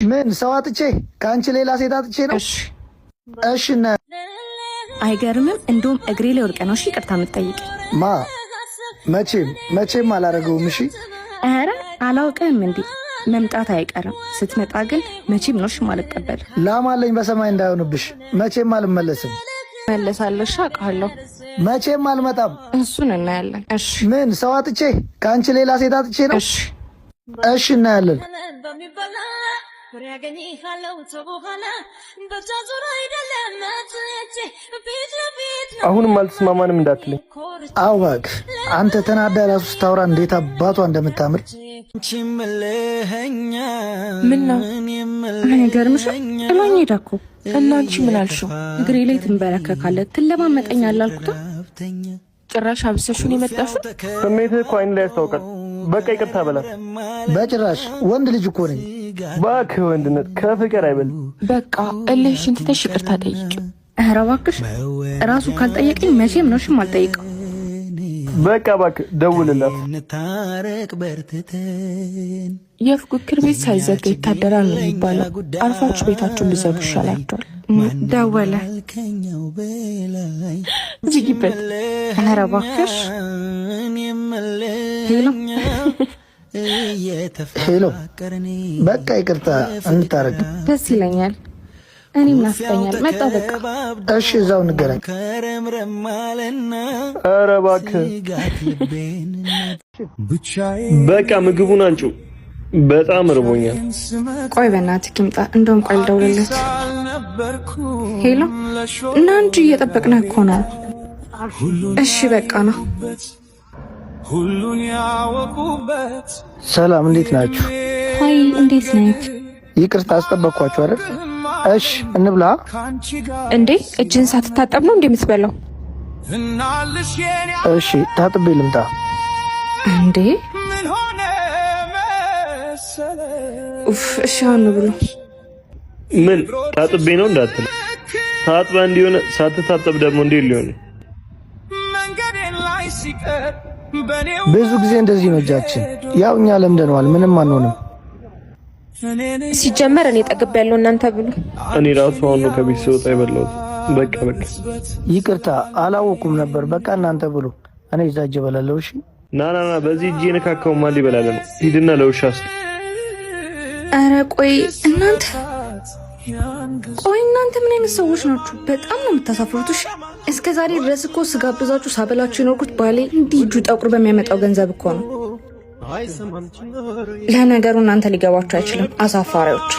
ምን ሰው አጥቼ ከአንቺ ሌላ ሴት አጥቼ ነው? እሺ እና አይገርምም? እንደውም እግሬ ላይ ወርቀ ነው እሺ ይቅርታ የምትጠይቅ ማ መቼም አላረገውም። እሺ ኧረ አላውቅም እንዴ መምጣት አይቀርም። ስትመጣ ግን መቼም ነው እሺ ማልቀበል። ላማለኝ በሰማይ እንዳይሆንብሽ። መቼም አልመለስም። መለሳለሽ አውቃለሁ። መቼም አልመጣም። እሱን እናያለን። እሺ ምን ሰው አጥቼ ከአንቺ ሌላ ሴት አጥቼ ነው? እሺ እናያለን። አሁንም አልተስማማንም እንዳትለኝ። አዎ እባክህ አንተ ተናዳ ራሱ ስታወራ እንዴት አባቷ እንደምታምር። ምን ነው አይገርምሽም? ጥላኝ ሄዳ እኮ እና አንቺ ምን አልሽው? እግሬ ላይ ትንበረከካለህ ትለማመጠኛለህ አልኩት። ጭራሽ አብሰሽውን የመጣሽው ስሜትህ እኮ አይን ላይ ያስታውቃል። በቃ ይቅርታ በላት። በጭራሽ ወንድ ልጅ እኮ ነኝ። እባክህ ወንድነት ከፍቅር አይበልም። በቃ እልህሽን ትተሽ ይቅርታ ጠይቂው። ኧረ እባክሽ እራሱ ካልጠየቀኝ መቼም ነው እሺም አልጠይቀው። በቃ እባክህ ደውልላት። የፉክክር ቤት ሳይዘጋ ይታደራል ነው የሚባለው። አርፋችሁ ቤታችሁን ብዘጉ ይሻላችኋል። ደወለ ዝጊበት። ኧረ እባክሽ ሄሎ በቃ ይቅርታ እንታረቅ። ደስ ይለኛል። እኔም ናፍቀኛል። መጣ በቃ እሺ እዛው እንገናኝ። ኧረ እባክህ በቃ ምግቡን አንቺው በጣም ርቦኛል። ቆይ በእናትህ ይምጣ። እንደውም ቆይ ልደውልለት። ሄሎ እና እንጂ እየጠበቅነህ እኮ ነው። እሺ በቃ ነው። ሰላም እንዴት ናችሁ? ሀይ እንዴት ነህ? ይቅርታ አስጠበቅኳችሁ አይደል? እሺ እንብላ። እንዴ እጅን ሳትታጠብ ነው እንደምትበላው? እሺ ታጥቤ ልምጣ። እንዴ ኡፍ እሺ አሁን ብሎ ምን ታጥቤ ነው እንዳትል። ታጥባ እንዲሆነ ሳትታጠብ ደግሞ እንዴ ሊሆን? ብዙ ጊዜ እንደዚህ ነው እጃችን። ያው እኛ ለምደነዋል። ምንም አንሆንም። ሲጀመር እኔ ጠግብ ያለው እናንተ ብሉ። እኔ ራሱ አሁን ነው ከቤት ስወጣ የበላሁት። በቃ ይቅርታ አላወኩም ነበር። በቃ እናንተ ብሉ፣ እኔ እዛ እጄ እበላለሁ። እሺ ና በዚህ እጄ ነካካው ማን ሊበላል ነው? ሂድና ለውሻስ። ኧረ ቆይ እናንተ ምን አይነት ሰዎች ናችሁ? በጣም ነው የምታሳፍሩት። እሺ እስከ ዛሬ ድረስ እኮ ስጋብዛችሁ ሳበላችሁ የኖርኩት ባሌ እንዲህ እጁ ጠቁር በሚያመጣው ገንዘብ እኮ ነው። ለነገሩ እናንተ ሊገባችሁ አይችልም አሳፋሪዎች።